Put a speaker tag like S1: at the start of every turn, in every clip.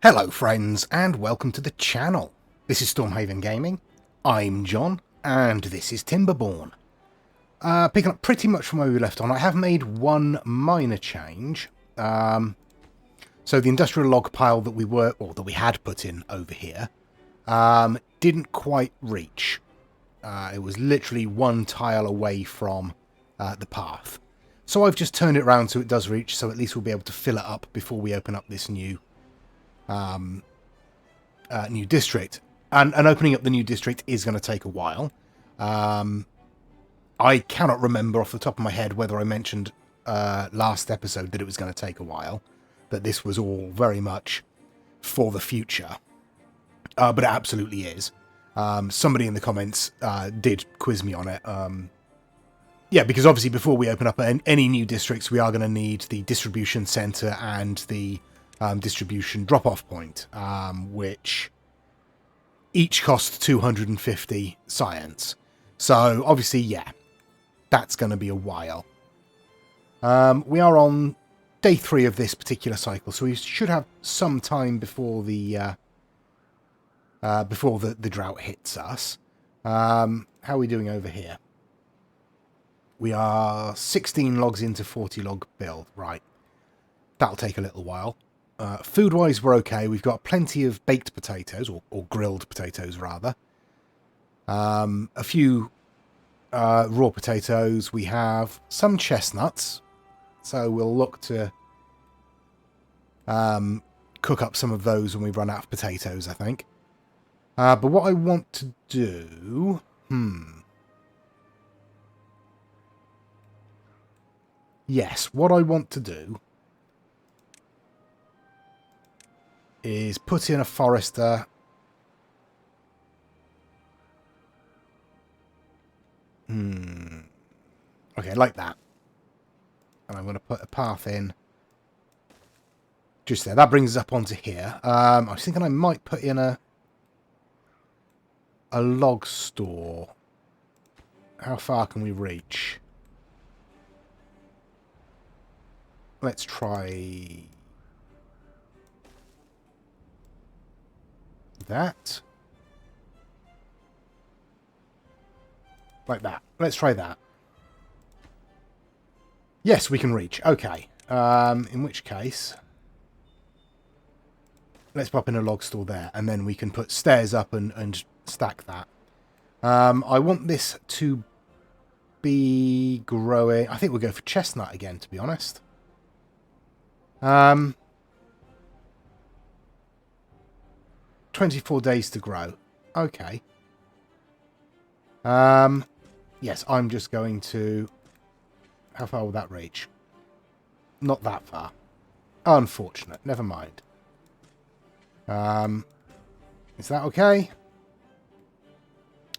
S1: Hello friends and welcome to the channel. This is Stormhaven Gaming, I'm John and this is Timberborn. Picking up pretty much from where we left on, I have made one minor change. So the industrial log pile that we had put in over here didn't quite reach. It was literally one tile away from the path. So I've just turned it around so it does reach, so at least we'll be able to fill it up before we open up this new new district. And opening up the new district is going to take a while. I cannot remember off the top of my head whether I mentioned last episode that it was going to take a while, that this was all very much for the future. But it absolutely is. Somebody in the comments did quiz me on it. Yeah, because obviously before we open up any new districts, we are going to need the distribution center and the distribution drop-off point, which each cost 250 science. So obviously, yeah, that's going to be a while. We are on day 3 of this particular cycle, so we should have some time before the drought hits us. How are we doing over here? We are 16 logs into 40 log build. Right. That'll take a little while. Food-wise, we're okay. We've got plenty of baked potatoes, or grilled potatoes, rather. A few raw potatoes. We have some chestnuts, so we'll look to cook up some of those when we run out of potatoes, I think. But what I want to do... Yes, what I want to do is put in a forester. Okay, like that. And I'm going to put a path in just there. That brings us up onto here. I was thinking I might put in a log store. How far can we reach? Let's try that. Like that. Let's try that. Yes, we can reach. Okay. In which case, let's pop in a log store there, and then we can put stairs up and stack that. I want this to be growing. I think we'll go for chestnut again, to be honest. 24 days to grow. Okay. Yes, I'm just going to... How far will that reach? Not that far. Unfortunate. Never mind. Is that okay?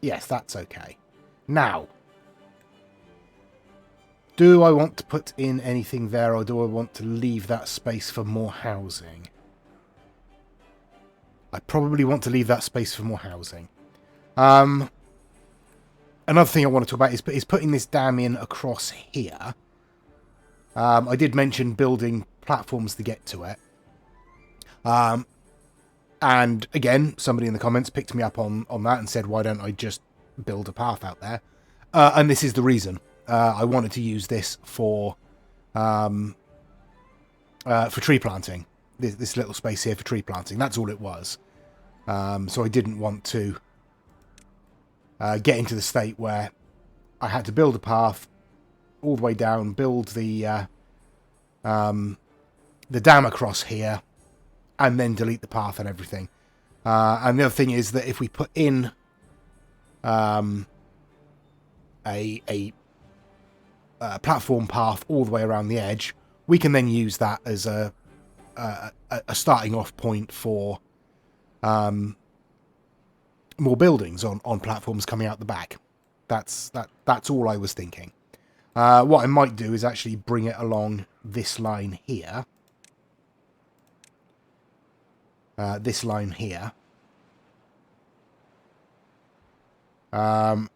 S1: Yes, that's okay. Now, do I want to put in anything there, or do I want to leave that space for more housing? I probably want to leave that space for more housing. Another thing I want to talk about is putting this dam in across here. I did mention building platforms to get to it. And again, somebody in the comments picked me up on that and said, why don't I just build a path out there? And this is the reason. I wanted to use this for tree planting. This little space here for tree planting. That's all it was. So I didn't want to get into the state where I had to build a path all the way down, build the dam across here, and then delete the path and everything. And the other thing is that if we put in a platform path all the way around the edge, we can then use that as a starting off point for more buildings on platforms coming out the back. That's all I was thinking. What I might do is actually bring it along this line here. This line here. And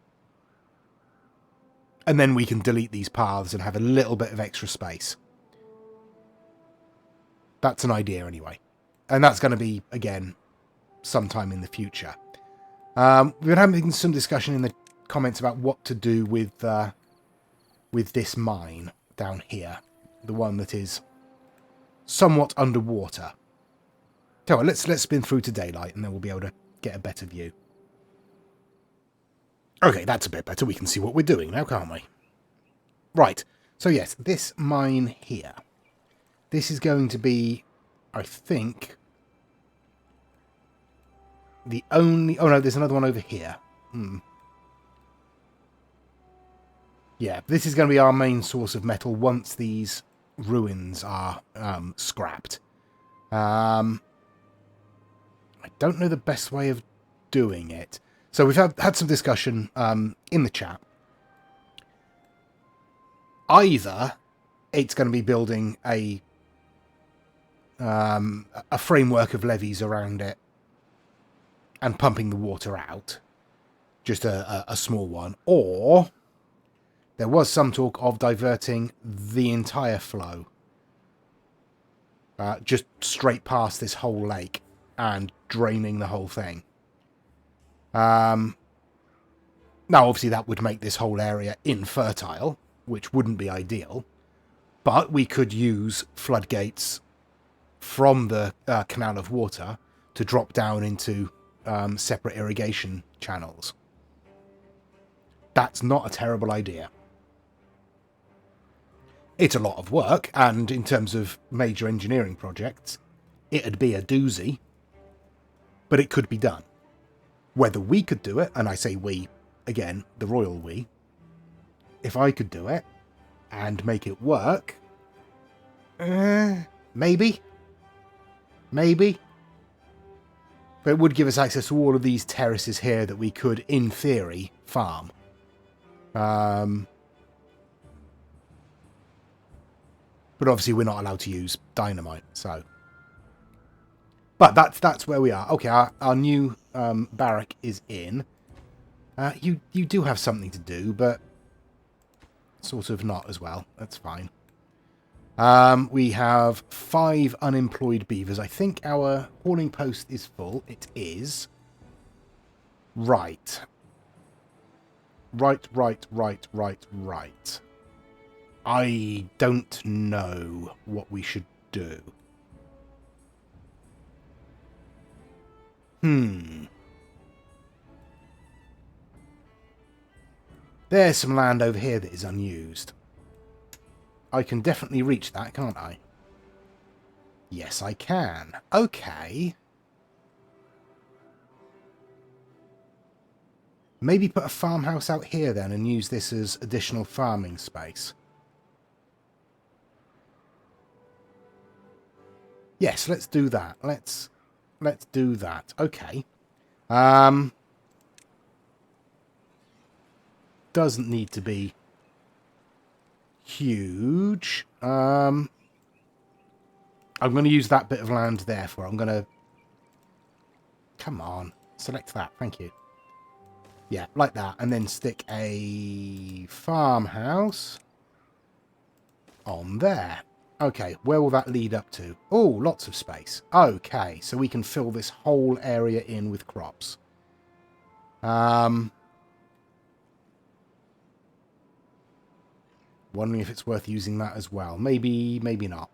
S1: then we can delete these paths and have a little bit of extra space. That's an idea anyway. And that's going to be, again, sometime in the future. We've been having some discussion in the comments about what to do with this mine down here. The one that is somewhat underwater. So let's spin through to daylight and then we'll be able to get a better view. Okay, that's a bit better. We can see what we're doing now, can't we? Right. So yes, this mine here. This is going to be, I think, the only... Oh no, there's another one over here. Yeah, this is going to be our main source of metal once these ruins are scrapped. I don't know the best way of doing it. So we've had some discussion in the chat. Either it's going to be building a framework of levees around it and pumping the water out, just a small one, or there was some talk of diverting the entire flow just straight past this whole lake and draining the whole thing. Now, obviously, that would make this whole area infertile, which wouldn't be ideal, but we could use floodgates from the canal of water to drop down into separate irrigation channels. That's not a terrible idea. It's a lot of work, and in terms of major engineering projects, it'd be a doozy, but it could be done. Whether we could do it, and I say we, again, the royal we, if I could do it and make it work, maybe. Maybe. But it would give us access to all of these terraces here that we could, in theory, farm. But obviously we're not allowed to use dynamite, so... But that's where we are. Okay, our new barrack is in. You do have something to do, but sort of not as well. That's fine. We have 5 unemployed beavers. I think our hauling post is full. It is. Right. Right. I don't know what we should do. There's some land over here that is unused. I can definitely reach that, can't I? Yes, I can. Okay. Maybe put a farmhouse out here then and use this as additional farming space. Yes, let's do that. Let's do that. Okay. Doesn't need to be huge. I'm going to use that bit of land there for. I'm going to... Come on. Select that. Thank you. Yeah, like that. And then stick a farmhouse on there. Okay, where will that lead up to? Oh, lots of space. Okay, so we can fill this whole area in with crops. Wondering if it's worth using that as well. Maybe, maybe not.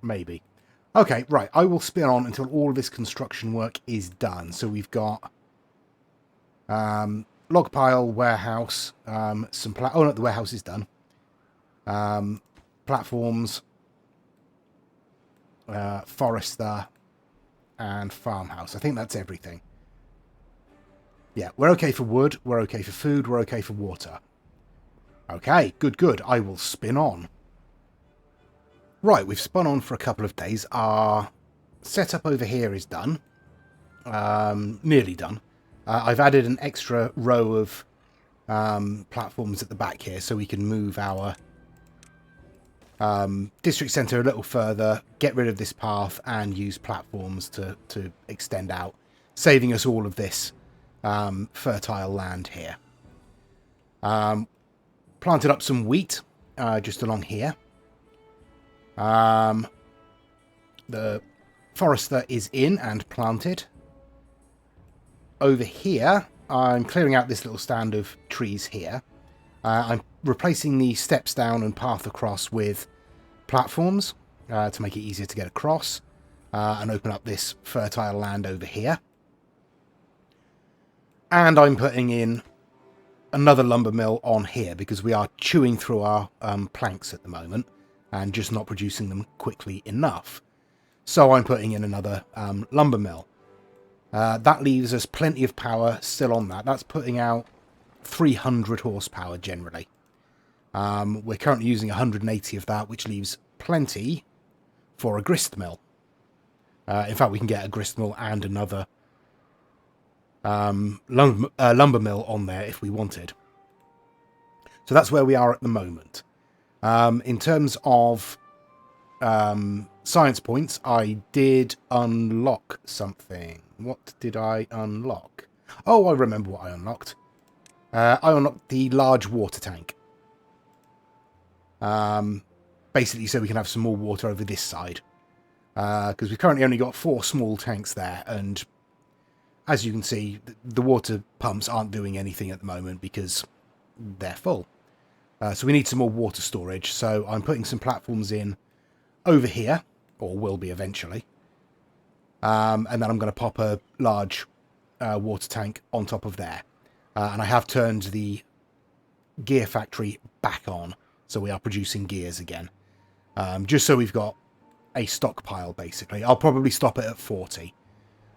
S1: Maybe. Okay, right. I will spin on until all of this construction work is done. So we've got log pile, warehouse, some oh no, the warehouse is done. Platforms, forester, and farmhouse. I think that's everything. Yeah, we're okay for wood, we're okay for food, we're okay for water. Okay, good, good. I will spin on. Right, we've spun on for a couple of days. Our setup over here is done. Nearly done. I've added an extra row of platforms at the back here so we can move our district centre a little further, get rid of this path and use platforms to extend out, saving us all of this fertile land here. Planted up some wheat just along here. The forester is in and planted. Over here, I'm clearing out this little stand of trees here. I'm replacing the steps down and path across with platforms to make it easier to get across and open up this fertile land over here. And I'm putting in another lumber mill on here because we are chewing through our planks at the moment and just not producing them quickly enough. So I'm putting in another lumber mill. That leaves us plenty of power still on that. That's putting out 300 horsepower generally. We're currently using 180 of that, which leaves plenty for a grist mill. In fact, we can get a grist mill and another lumber mill on there if we wanted. So that's where we are at the moment. In terms of science points, I did unlock something. What did I unlock? Oh, I remember what I unlocked. I unlocked the large water tank. Basically so we can have some more water over this side. Because we've currently only got 4 small tanks there, and as you can see, the water pumps aren't doing anything at the moment because they're full. So we need some more water storage, so I'm putting some platforms in over here, or will be eventually. And then I'm going to pop a large water tank on top of there. And I have turned the gear factory back on, so we are producing gears again. Just so we've got a stockpile, basically. I'll probably stop it at 40.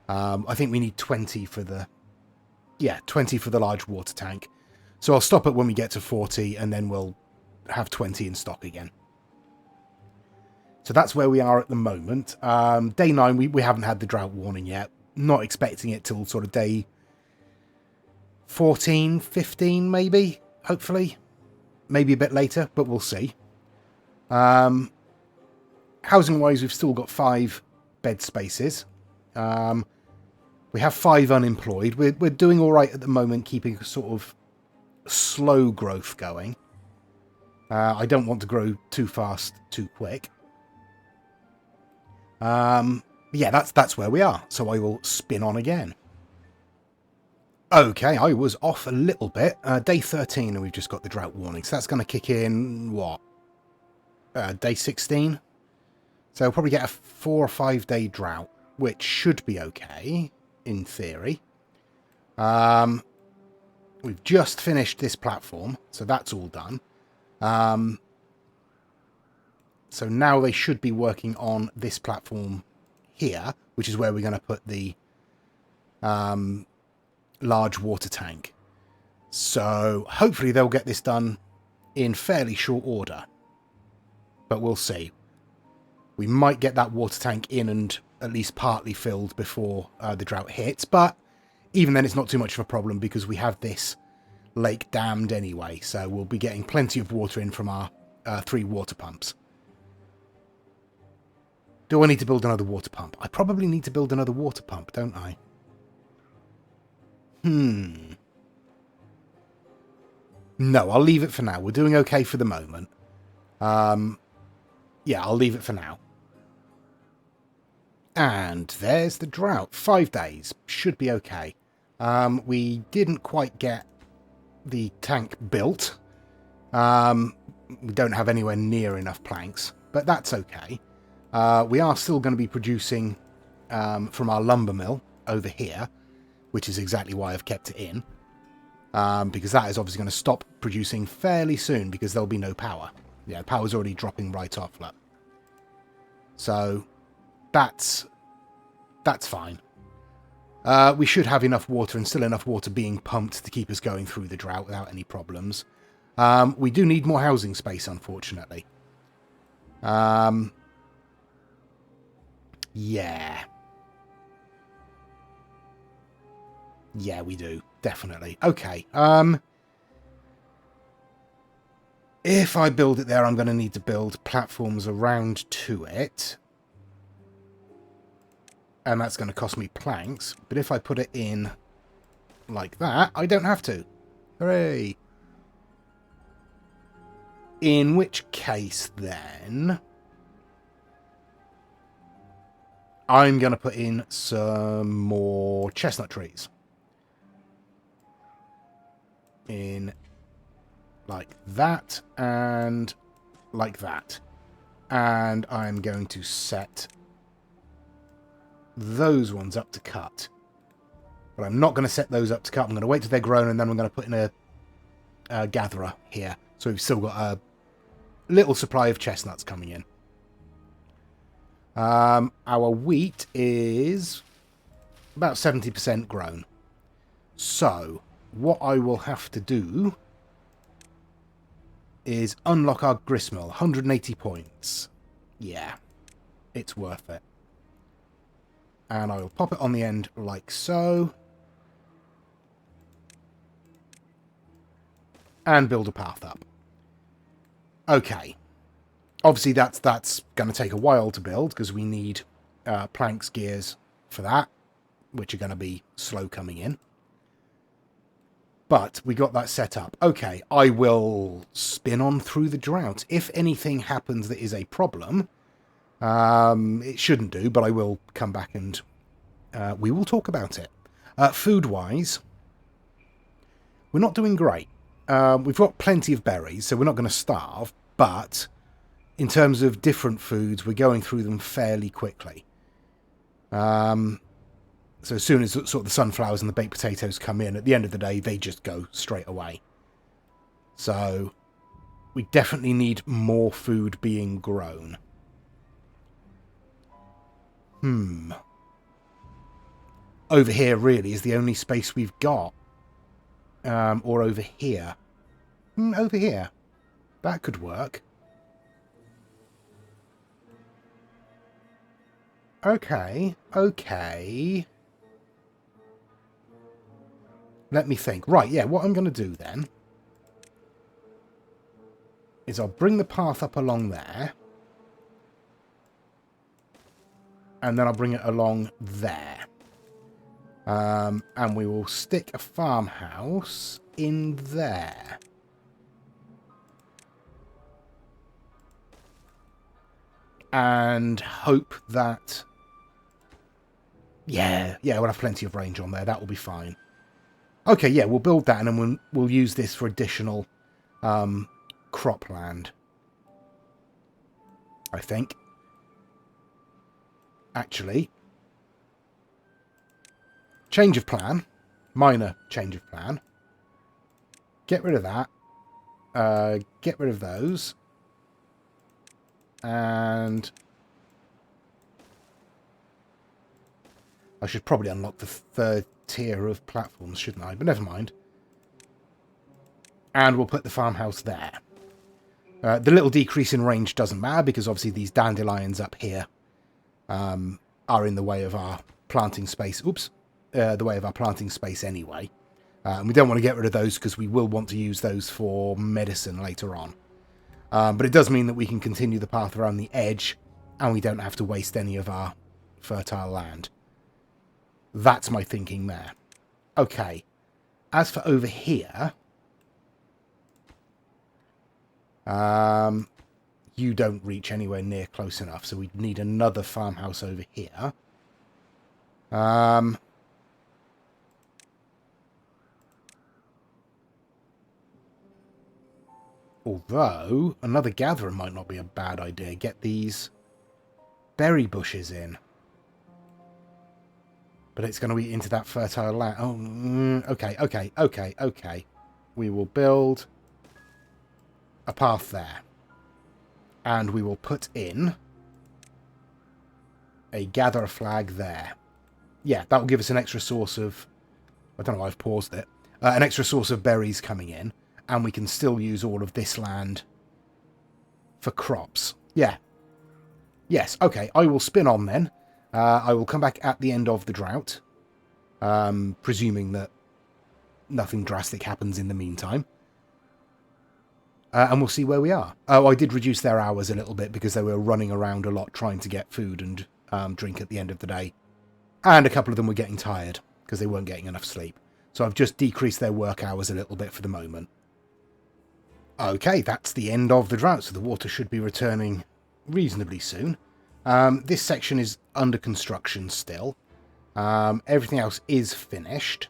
S1: I think we need 20 for the... Yeah, 20 for the large water tank. So I'll stop it when we get to 40, and then we'll have 20 in stock again. So that's where we are at the moment. Day 9, we haven't had the drought warning yet. Not expecting it till sort of day 14, 15 maybe, hopefully. Maybe a bit later, but we'll see. Housing-wise, we've still got 5 bed spaces. We have 5 unemployed. We're doing all right at the moment, keeping a sort of slow growth going. I don't want to grow too fast, too quick. Yeah, that's where we are. So I will spin on again. Okay, I was off a little bit. Day 13, and we've just got the drought warning. So that's going to kick in, what? Day 16? So we'll probably get a 4 or 5 day drought, which should be okay, in theory. We've just finished this platform, so that's all done. So now they should be working on this platform here, which is where we're going to put the large water tank. So hopefully they'll get this done in fairly short order. But we'll see. We might get that water tank in and at least partly filled before the drought hits. But even then it's not too much of a problem because we have this lake dammed anyway. So we'll be getting plenty of water in from our 3 water pumps. Do I need to build another water pump? I probably need to build another water pump, don't I? No, I'll leave it for now. We're doing okay for the moment. Yeah, I'll leave it for now. And there's the drought. 5 days. Should be okay. We didn't quite get the tank built. We don't have anywhere near enough planks, but that's okay. We are still going to be producing from our lumber mill over here, which is exactly why I've kept it in. Because that is obviously going to stop producing fairly soon because there'll be no power. Yeah, power's already dropping right off. Look. So that's fine. We should have enough water and still enough water being pumped to keep us going through the drought without any problems. We do need more housing space, unfortunately. Yeah. Yeah, we do. Definitely. Okay. If I build it there, I'm going to need to build platforms around to it. And that's going to cost me planks. But if I put it in like that, I don't have to. Hooray. In which case, then, I'm going to put in some more chestnut trees. In like that and like that. And I'm going to set those ones up to cut. But I'm not going to set those up to cut. I'm going to wait till they're grown and then I'm going to put in a gatherer here. So we've still got a little supply of chestnuts coming in. Our wheat is about 70% grown. So what I will have to do is unlock our gristmill. 180 points. Yeah, it's worth it. And I will pop it on the end like so. And build a path up. Okay. Obviously, that's going to take a while to build because we need planks, gears for that, which are going to be slow coming in. But we got that set up. Okay, I will spin on through the drought. If anything happens that is a problem, it shouldn't do, but I will come back and we will talk about it. Food-wise, we're not doing great. We've got plenty of berries, so we're not going to starve, but in terms of different foods, we're going through them fairly quickly. So as soon as sort of the sunflowers and the baked potatoes come in, at the end of the day, they just go straight away. So we definitely need more food being grown. Over here really is the only space we've got. Or over here. Over here. That could work. Okay. Let me think. Right, yeah, what I'm going to do then is I'll bring the path up along there. And then I'll bring it along there. And we will stick a farmhouse in there. And hope that... Yeah, we'll have plenty of range on there. That will be fine. Okay, yeah, we'll build that and then we'll use this for additional cropland. I think. Actually, change of plan. Minor change of plan. Get rid of that. Get rid of those. And I should probably unlock the third tier of platforms, shouldn't I? But never mind. And we'll put the farmhouse there. The little decrease in range doesn't matter because obviously these dandelions up here are in the way of our planting space. Oops. The way of our planting space anyway. And we don't want to get rid of those because we will want to use those for medicine later on. But it does mean that we can continue the path around the edge and we don't have to waste any of our fertile land. That's my thinking there. Okay. As for over here, you don't reach anywhere near close enough, so we need another farmhouse over here. Although, another gatherer might not be a bad idea. Get these berry bushes in. But it's going to be into that fertile land. Oh, okay. We will build a path there. And we will put in a gatherer flag there. Yeah, that will give us an extra source of... I don't know why I've paused it. An extra source of berries coming in. And we can still use all of this land for crops. Yeah. Yes, okay. I will spin on then. I will come back at the end of the drought. Presuming that nothing drastic happens in the meantime. And we'll see where we are. Oh, I did reduce their hours a little bit because they were running around a lot trying to get food and drink at the end of the day. And a couple of them were getting tired because they weren't getting enough sleep. So I've just decreased their work hours a little bit for the moment. Okay, that's the end of the drought, so the water should be returning reasonably soon. This section is under construction still. Everything else is finished.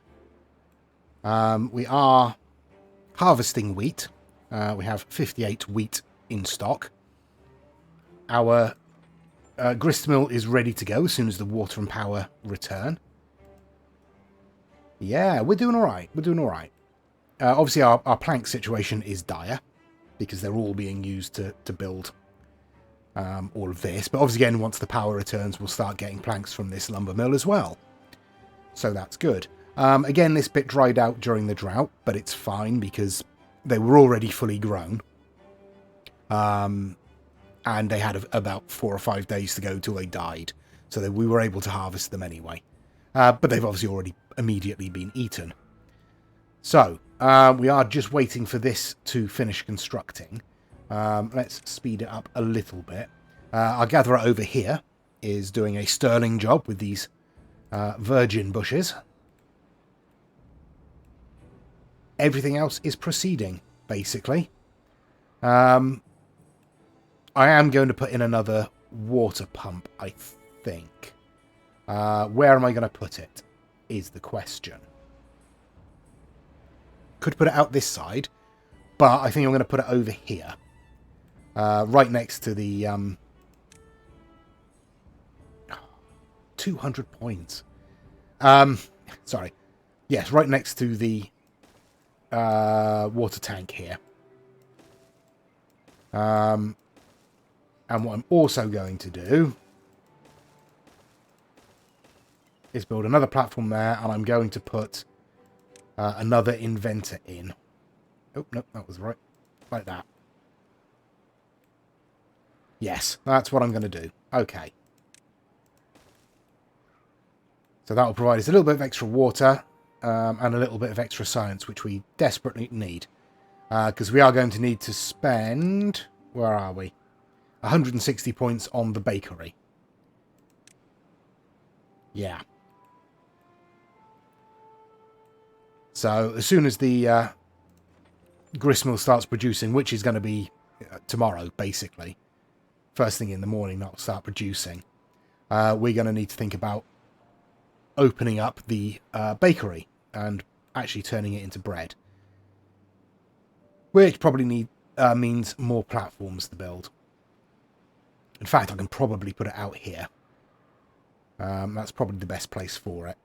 S1: We are harvesting wheat. We have 58 wheat in stock. Our grist mill is ready to go as soon as the water and power return. Yeah, we're doing all right. We're doing all right. Obviously, our plank situation is dire because they're all being used to build all of this. But obviously, again, once the power returns, we'll start getting planks from this lumber mill as well. So that's good. Again, this bit dried out during the drought, but it's fine because they were already fully grown. And they had about 4 or 5 days to go till they died. So that we were able to harvest them anyway. But they've obviously already immediately been eaten. So, we are just waiting for this to finish constructing. Let's speed it up a little bit. Our gatherer over here is doing a sterling job with these virgin bushes. Everything else is proceeding, basically. I am going to put in another water pump, I think. Where am I going to put it, is the question. Could put it out this side, but I think I'm going to put it over here. Right next to the... 200 points. Sorry. Yes, right next to the water tank here. And what I'm also going to do is build another platform there, and I'm going to put another inventor in. Oh, no, that was right. Like that. Yes, that's what I'm going to do. Okay. So that will provide us a little bit of extra water and a little bit of extra science, which we desperately need. Because we are going to need to spend... Where are we? 160 points on the bakery. Yeah. So as soon as the gristmill starts producing, which is going to be tomorrow, basically, first thing in the morning, that'll start producing, we're going to need to think about opening up the bakery and actually turning it into bread. Which probably means more platforms to build. In fact, I can probably put it out here. That's probably the best place for it.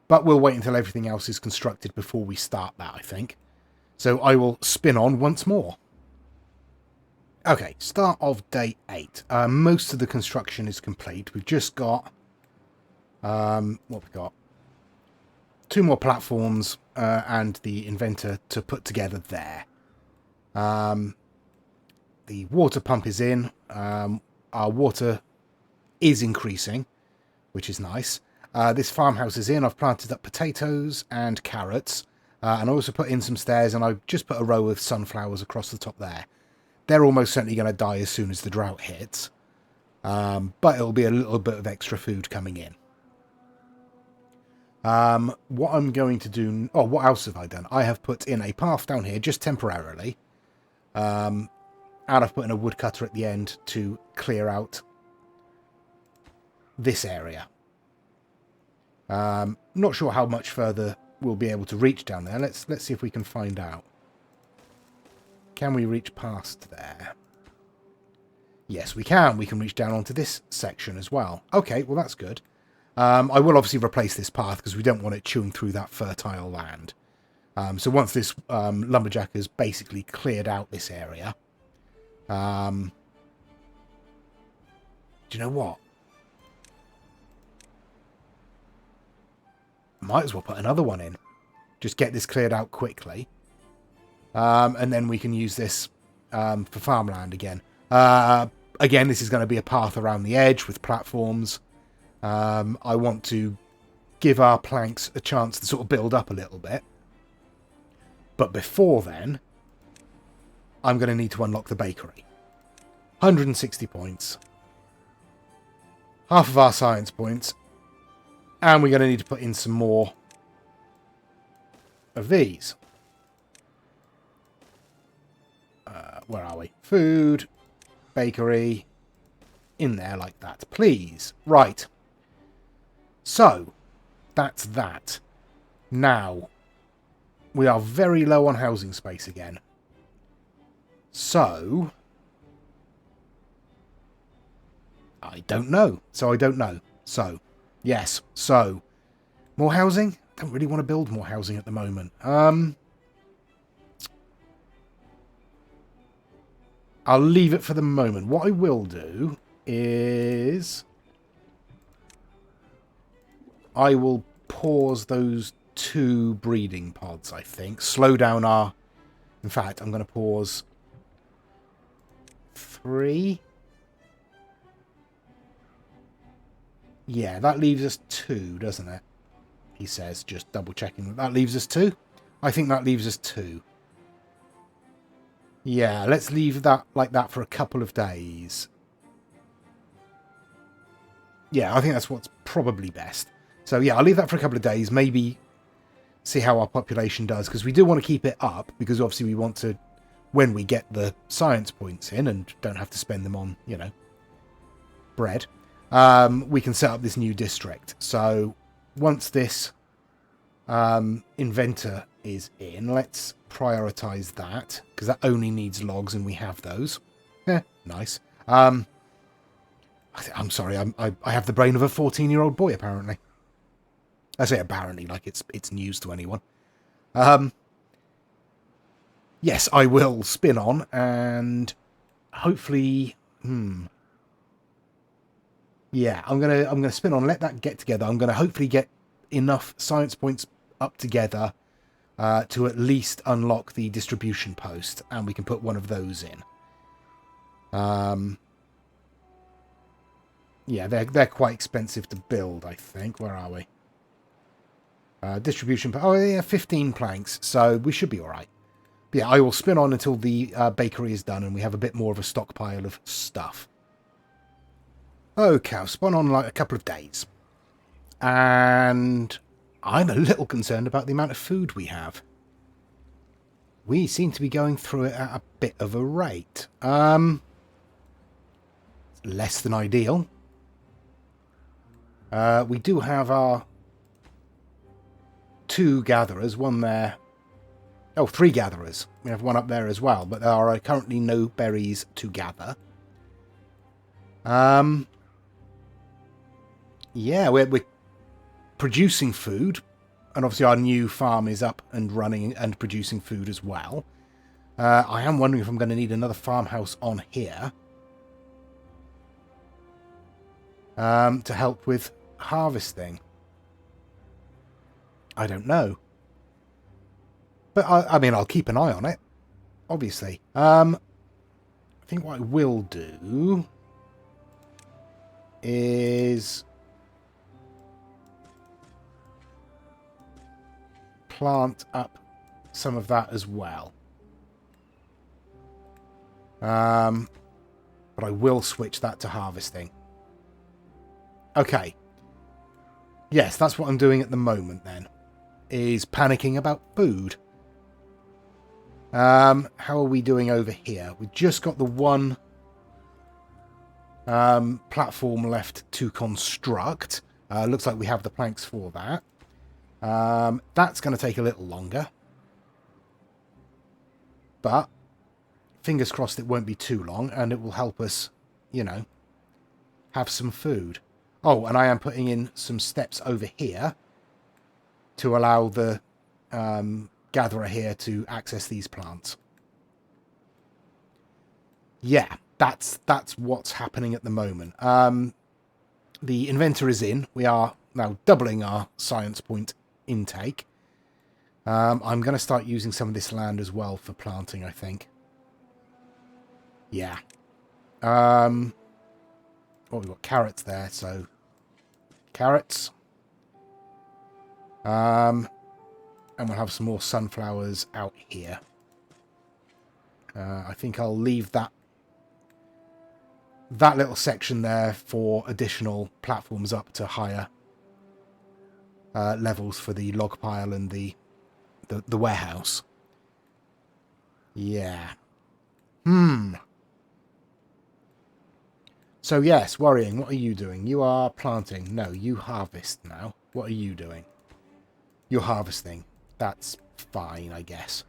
S1: But we'll wait until everything else is constructed before we start that, I think. So I will spin on once more. Okay, start of day 8. Most of the construction is complete. We've just got... what we've got? 2 more platforms and the inventor to put together there. The water pump is in. Our water is increasing, which is nice. This farmhouse is in. I've planted up potatoes and carrots. And I also put in some stairs, and I've just put a row of sunflowers across the top there. They're almost certainly going to die as soon as the drought hits. But it'll be a little bit of extra food coming in. What I'm going to do... Oh, what else have I done? I have put in a path down here, just temporarily. And I've put in a woodcutter at the end to clear out this area. Not sure how much further we'll be able to reach down there. Let's see if we can find out. Can we reach past there? Yes, we can. We can reach down onto this section as well. Okay, well, that's good. I will obviously replace this path because we don't want it chewing through that fertile land. So once this lumberjack has basically cleared out this area... do you know what? Might as well put another one in. Just get this cleared out quickly. And then we can use this for farmland again. Again, this is going to be a path around the edge with platforms. I want to give our planks a chance to sort of build up a little bit. But before then, I'm going to need to unlock the bakery. 160 points. Half of our science points. And we're going to need to put in some more of these. Where are we? Food, bakery, in there like that, please. Right. So, that's that. Now, we are very low on housing space again. So, I don't know. So, yes. So, more housing? Don't really want to build more housing at the moment. I'll leave it for the moment. What I will do is I will pause those 2 breeding pods, I think. Slow down our... In fact, I'm going to pause 3. Yeah, that leaves us 2, doesn't it? He says, just double checking. That leaves us 2? I think that leaves us 2. Yeah, let's leave that like that for a couple of days. Yeah, I think that's what's probably best. So yeah, I'll leave that for a couple of days. Maybe see how our population does, because we do want to keep it up, because obviously we want to, when we get the science points in and don't have to spend them on, you know, bread, we can set up this new district. So once this inventor is in, let's prioritize that, because that only needs logs and we have those. Yeah, nice. I'm sorry, I have the brain of a 14-year-old boy, apparently. I say apparently like it's news to anyone. Yes, I will spin on, and hopefully, yeah, I'm gonna spin on, let that get together. I'm gonna hopefully get enough science points up together to at least unlock the distribution post, and we can put one of those in. Yeah, they're quite expensive to build, I think. Where are we? Distribution. Oh yeah, 15 planks, so we should be all right. But yeah, I will spin on until the bakery is done and we have a bit more of a stockpile of stuff. Okay, I've spun on like a couple of days, and I'm a little concerned about the amount of food we have. We seem to be going through it at a bit of a rate. Less than ideal. We do have our 2 gatherers, one there. Oh, 3 gatherers. We have one up there as well, but there are currently no berries to gather. Yeah, we're producing food, and obviously our new farm is up and running and producing food as well. I am wondering if I'm going to need another farmhouse on here to help with harvesting. I don't know. But, I mean, I'll keep an eye on it, obviously. I think what I will do is plant up some of that as well. But I will switch that to harvesting. Okay. Yes, that's what I'm doing at the moment then, is panicking about food. How are we doing over here? We've just got the one platform left to construct. Looks like we have the planks for that. That's going to take a little longer. But fingers crossed it won't be too long, and it will help us, you know, have some food. Oh, and I am putting in some steps over here to allow the gatherer here to access these plants. Yeah, that's what's happening at the moment. The inventor is in. We are now doubling our science point intake. I'm going to start using some of this land as well for planting, I think. Yeah. Oh, we've got carrots there, so carrots. And we'll have some more sunflowers out here. I think I'll leave that little section there for additional platforms up to higher levels for the log pile and the warehouse. Yeah. So yes, worrying. What are you doing? You are planting. No, you harvest now. What are you doing? You're harvesting. That's fine, I guess.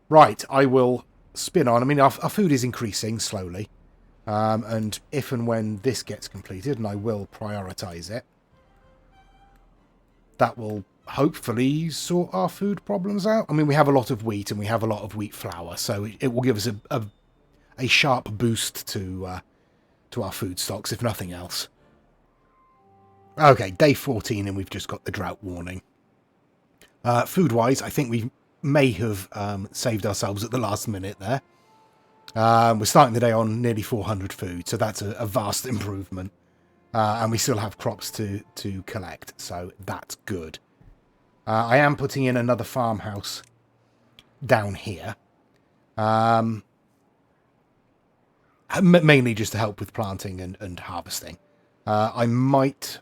S1: Right, I will spin on. I mean, our food is increasing slowly. And if and when this gets completed, and I will prioritise it, that will hopefully sort our food problems out. I mean, we have a lot of wheat and we have a lot of wheat flour, so it will give us a sharp boost to our food stocks, if nothing else. Okay, day 14 and we've just got the drought warning. Food-wise, I think we may have saved ourselves at the last minute there. We're starting the day on nearly 400 food, so that's a vast improvement. And we still have crops to collect, so that's good. I am putting in another farmhouse down here. Mainly just to help with planting and harvesting. I might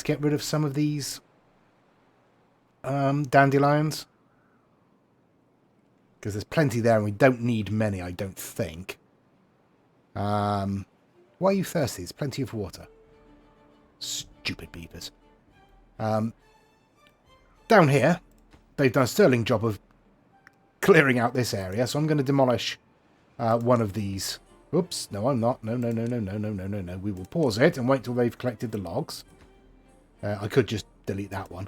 S1: get rid of some of these dandelions. Because there's plenty there and we don't need many, I don't think. Why are you thirsty? There's plenty of water. Stupid beavers. Down here, they've done a sterling job of clearing out this area, so I'm going to demolish one of these. Oops, no, I'm not. No. We will pause it and wait till they've collected the logs. I could just delete that one.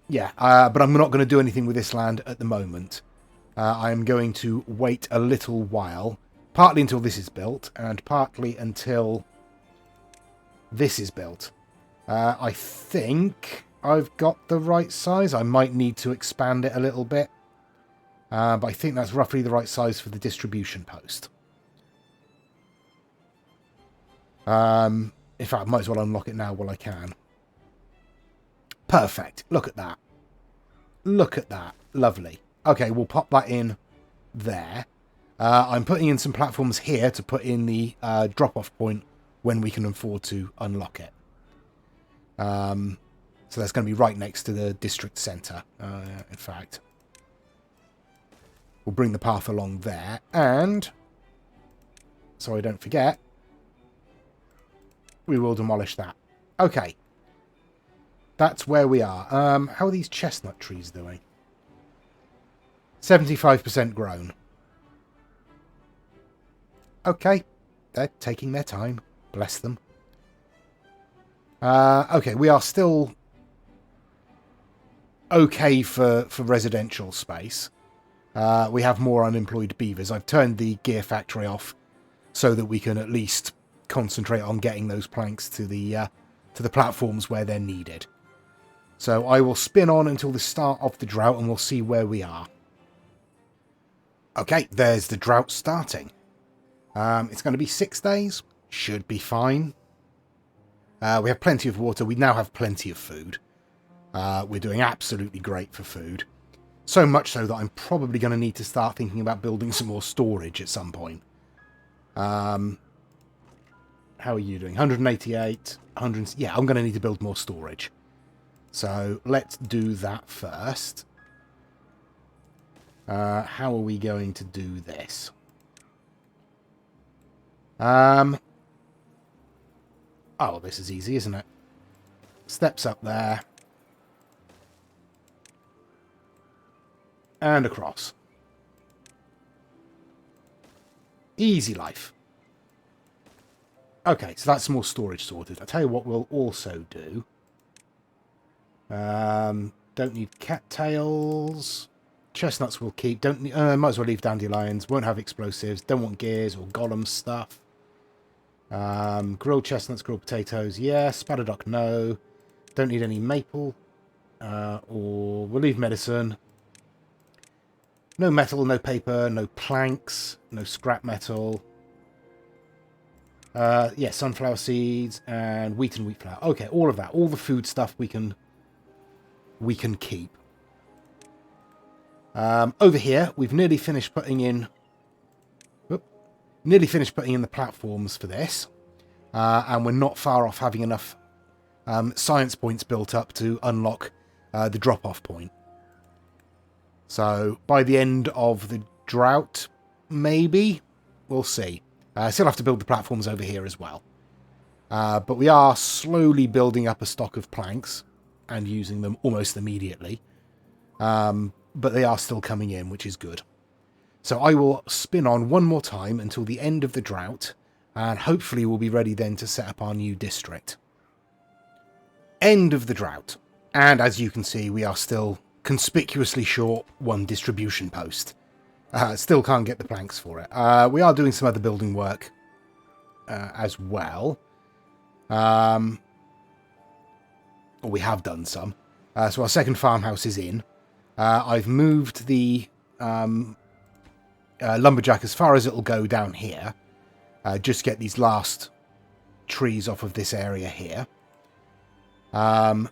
S1: Yeah, but I'm not going to do anything with this land at the moment. I'm going to wait a little while, partly until this is built, and partly until this is built. I think I've got the right size. I might need to expand it a little bit, but I think that's roughly the right size for the distribution post. In fact, I might as well unlock it now while I can. Perfect. Look at that. Look at that. Lovely. Okay, we'll pop that in there. I'm putting in some platforms here to put in the drop-off point when we can afford to unlock it. So that's going to be right next to the district centre, in fact. We'll bring the path along there, and so I don't forget, we will demolish that. Okay. That's where we are. How are these chestnut trees doing? 75% grown. Okay. They're taking their time. Bless them. Okay, we are still okay for residential space. We have more unemployed beavers. I've turned the gear factory off so that we can at least concentrate on getting those planks to the platforms where they're needed. So I will spin on until the start of the drought and we'll see where we are. Okay, there's the drought starting. It's going to be 6 days. Should be fine. We have plenty of water. We now have plenty of food. We're doing absolutely great for food. So much so that I'm probably going to need to start thinking about building some more storage at some point. How are you doing? 188, 100... Yeah, I'm going to need to build more storage. So let's do that first. How are we going to do this? Oh, this is easy, isn't it? Steps up there. And across. Easy life. Okay, so that's more storage sorted. I'll tell you what we'll also do. Don't need cattails. Chestnuts we'll keep. Don't need, might as well leave dandelions. Won't have explosives. Don't want gears or golem stuff. Grilled chestnuts, grilled potatoes. Yeah. Spadaduck, no. Don't need any maple. Or we'll leave medicine. No metal, no paper, no planks, no scrap metal. Yeah, sunflower seeds and wheat flour. Okay, all of that. All the food stuff we can keep. Over here, we've nearly finished putting in... nearly finished putting in the platforms for this. And we're not far off having enough science points built up to unlock the drop-off point. So, by the end of the drought, maybe. We'll see. Still have to build the platforms over here as well. But we are slowly building up a stock of planks and using them almost immediately. But they are still coming in, which is good. So I will spin on one more time until the end of the drought, and hopefully we'll be ready then to set up our new district. End of the drought. And as you can see, we are still conspicuously short one distribution post. Still can't get the planks for it. We are doing some other building work as well. Or we have done some. So our second farmhouse is in. I've moved the lumberjack as far as it'll go down here. Just get these last trees off of this area here. I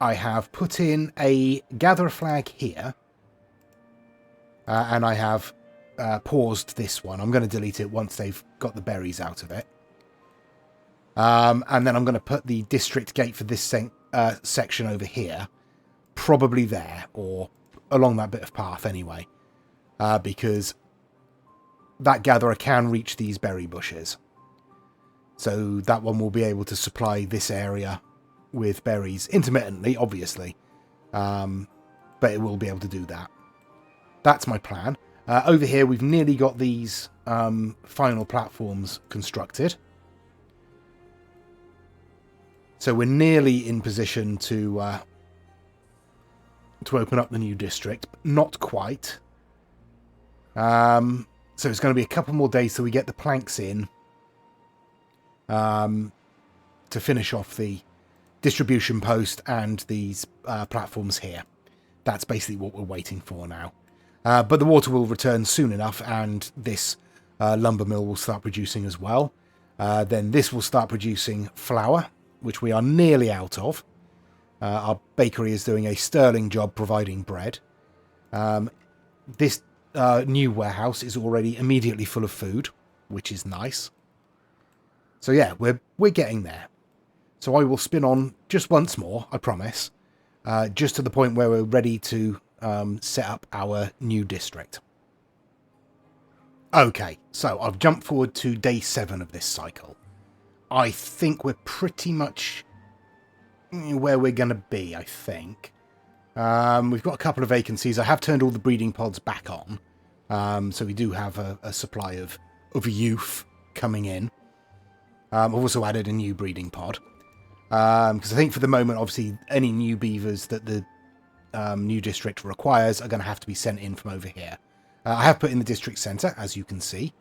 S1: have put in a gather flag here. And I have paused this one. I'm going to delete it once they've got the berries out of it. And then I'm going to put the district gate for this section over here. Probably there, or along that bit of path anyway. Because that gatherer can reach these berry bushes. So that one will be able to supply this area with berries intermittently, obviously. But it will be able to do that. That's my plan. Over here, we've nearly got these final platforms constructed. So we're nearly in position to open up the new district, but not quite. So it's going to be a couple more days till we get the planks in to finish off the distribution post and these platforms here. That's basically what we're waiting for now. But the water will return soon enough, and this lumber mill will start producing as well. Then this will start producing flour, which we are nearly out of. Our bakery is doing a sterling job providing bread. This new warehouse is already immediately full of food, which is nice. So yeah, we're getting there. So I will spin on just once more, I promise, just to the point where we're ready to set up our new district. Okay, so I've jumped forward to day 7 of this cycle. I think we're pretty much where we're going to be, I think. We've got a couple of vacancies. I have turned all the breeding pods back on. So we do have a supply of youth coming in. I've also added a new breeding pod. Because I think for the moment, obviously, any new beavers that the new district requires are going to have to be sent in from over here. I have put in the district centre, as you can see.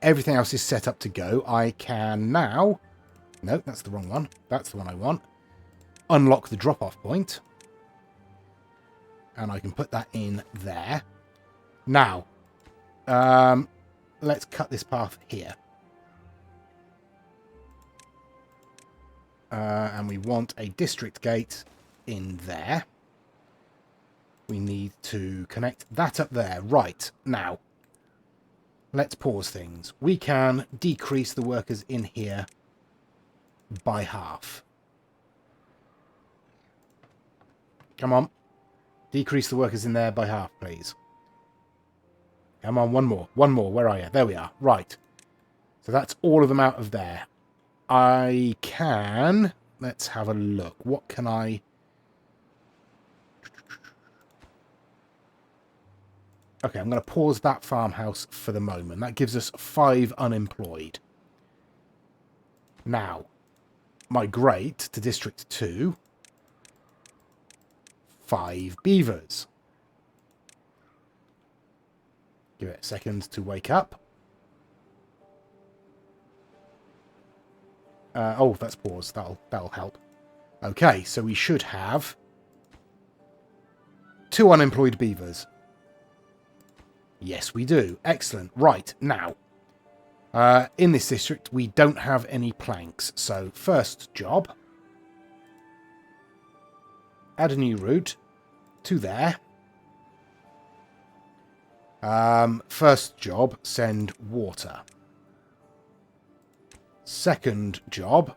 S1: Everything else is set up to go. I can now... No, that's the wrong one. That's the one I want. Unlock the drop-off point. And I can put that in there. Now, let's cut this path here. And we want a district gate in there. We need to connect that up there. Right, now, let's pause things. We can decrease the workers in here by half. Come on. Decrease the workers in there by half, please. Come on, one more. One more. Where are you? There we are. Right. So that's all of them out of there. I can... Let's have a look. What can I... Okay, I'm going to pause that farmhouse for the moment. That gives us 5 unemployed. Now, migrate to District 2. 5 beavers. Give it a second to wake up. Oh, that's paused. That'll help. Okay, so we should have 2 unemployed beavers. Yes, we do. Excellent. Right, now, in this district, we don't have any planks. So, first job, add a new route to there. First job, send water. Second job,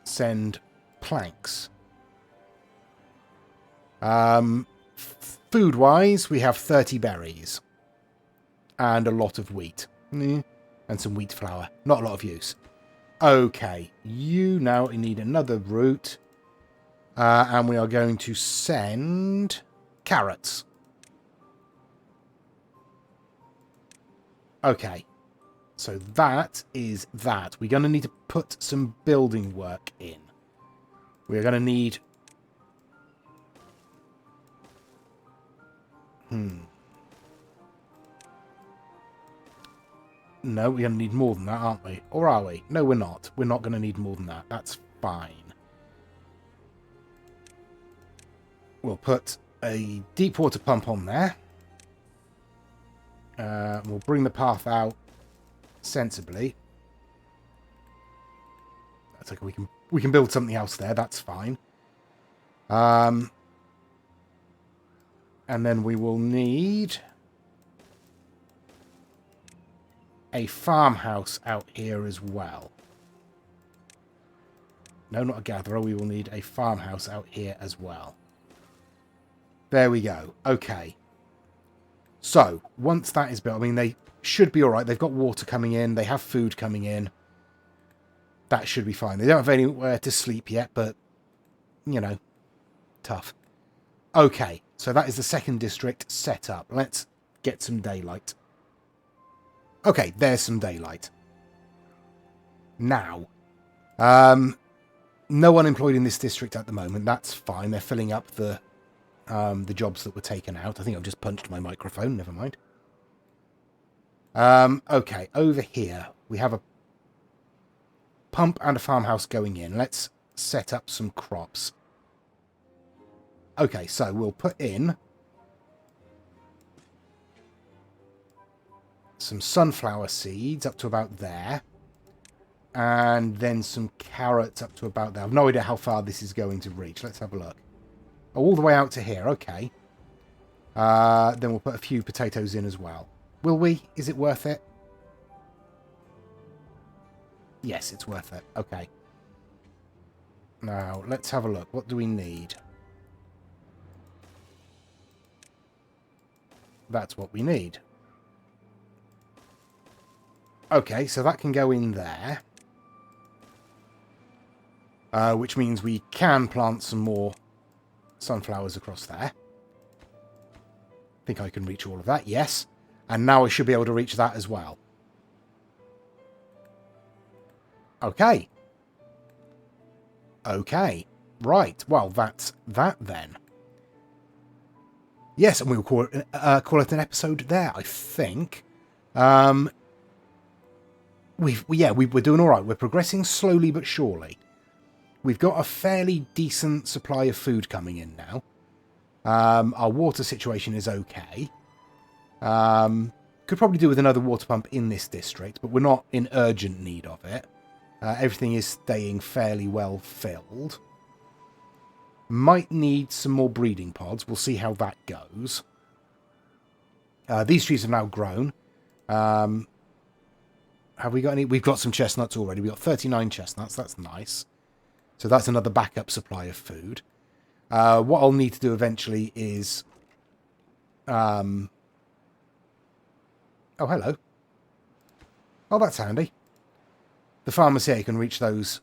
S1: send planks. Food-wise, we have 30 berries. And a lot of wheat. And some wheat flour. Not a lot of use. Okay, you now need another route. And we are going to send carrots. Okay. So that is that. We're going to need to put some building work in. We're going to need... No, we're going to need more than that, aren't we? Or are we? No, we're not. We're not going to need more than that. That's fine. We'll put a deep water pump on there. We'll bring the path out sensibly. That's okay. We can build something else there. That's fine. And then we will need a farmhouse out here as well. No, not a gatherer. We will need a farmhouse out here as well. There we go. Okay. So, once that is built, I mean, they should be alright. They've got water coming in. They have food coming in. That should be fine. They don't have anywhere to sleep yet, but, you know, tough. Okay, so that is the second district set up. Let's get some daylight. Okay, there's some daylight. Now, no one employed in this district at the moment. That's fine. They're filling up the jobs that were taken out. I think I've just punched my microphone. Never mind. Okay, over here we have a pump and a farmhouse going in. Let's set up some crops. Okay, so we'll put in some sunflower seeds up to about there. And then some carrots up to about there. I've no idea how far this is going to reach. Let's have a look. Oh, all the way out to here. Okay. Then we'll put a few potatoes in as well. Will we? Is it worth it? Yes, it's worth it. Okay. Now, let's have a look. What do we need? That's what we need. Okay, so that can go in there. Which means we can plant some more sunflowers across there. I think I can reach all of that, yes. And now I should be able to reach that as well. Okay. Okay. Right. Well, that's that then. Yes, and we'll call it an episode there, I think. We're doing all right. We're progressing slowly but surely. We've got a fairly decent supply of food coming in now. Our water situation is okay. Could probably do with another water pump in this district, but we're not in urgent need of it. Everything is staying fairly well filled. Might need some more breeding pods. We'll see how that goes. These trees have now grown. Have we got any? We've got some chestnuts already. We've got 39 chestnuts. That's nice. So that's another backup supply of food. What I'll need to do eventually is... Oh, hello. Oh, that's handy. The farmers here can reach those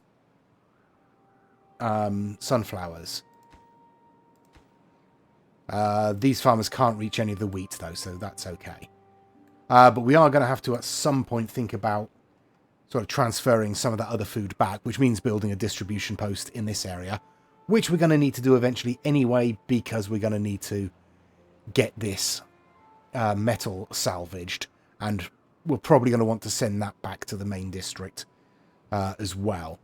S1: sunflowers. These farmers can't reach any of the wheat, though, so that's okay. But we are going to have to, at some point, think about sort of transferring some of that other food back, which means building a distribution post in this area, which we're going to need to do eventually anyway, because we're going to need to get this metal salvaged, and we're probably going to want to send that back to the main district as well.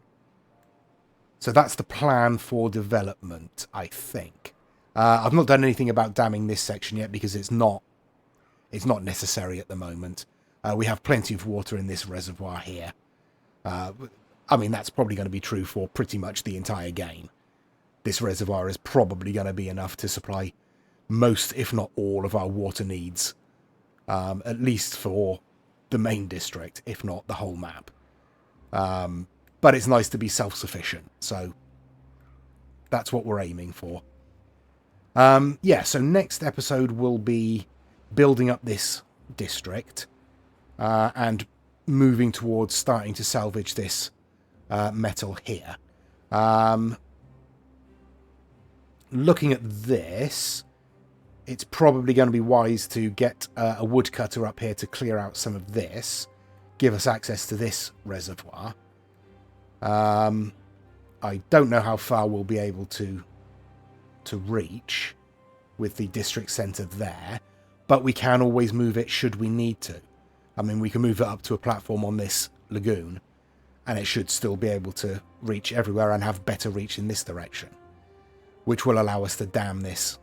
S1: So that's the plan for development, I think. I've not done anything about damming this section yet because it's not necessary at the moment. We have plenty of water in this reservoir here. I mean, that's probably going to be true for pretty much the entire game. This reservoir is probably going to be enough to supply most, if not all, of our water needs. At least for the main district, if not the whole map. But it's nice to be self-sufficient, so that's what we're aiming for. Yeah, so next episode will be building up this district and moving towards starting to salvage this metal here. Looking at this, it's probably going to be wise to get a woodcutter up here to clear out some of this, give us access to this reservoir. I don't know how far we'll be able to reach with the district centre there, but we can always move it should we need to. I mean, we can move it up to a platform on this lagoon, and it should still be able to reach everywhere and have better reach in this direction, which will allow us to dam this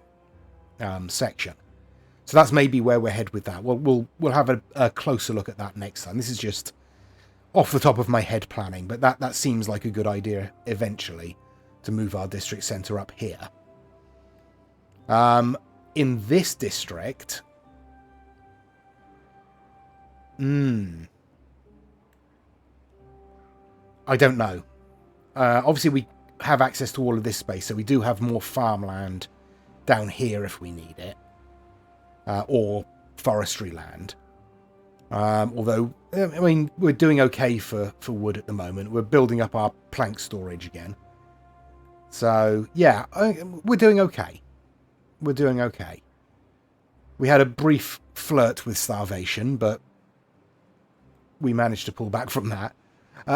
S1: section. So that's maybe where we're headed with that. We'll have a closer look at that next time. This is just off the top of my head planning, but that seems like a good idea eventually to move our district centre up here. In this district, I don't know. Obviously, we have access to all of this space, so we do have more farmland down here if we need it, or forestry land. Although, I mean, we're doing okay for wood at the moment. We're building up our plank storage again. So, yeah, we're doing okay. We're doing okay. We had a brief flirt with starvation, but we managed to pull back from that.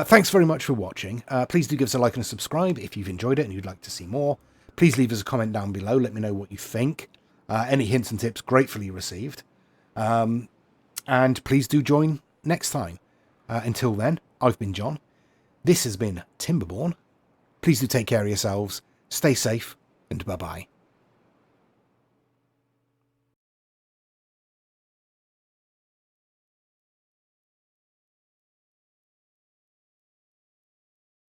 S1: Thanks very much for watching. Please do give us a like and a subscribe if you've enjoyed it and you'd like to see more. Please leave us a comment down below. Let me know what you think. Any hints and tips gratefully received. And please do join next time. Until then, I've been John. This has been Timberborn. Please do take care of yourselves. Stay safe and bye-bye.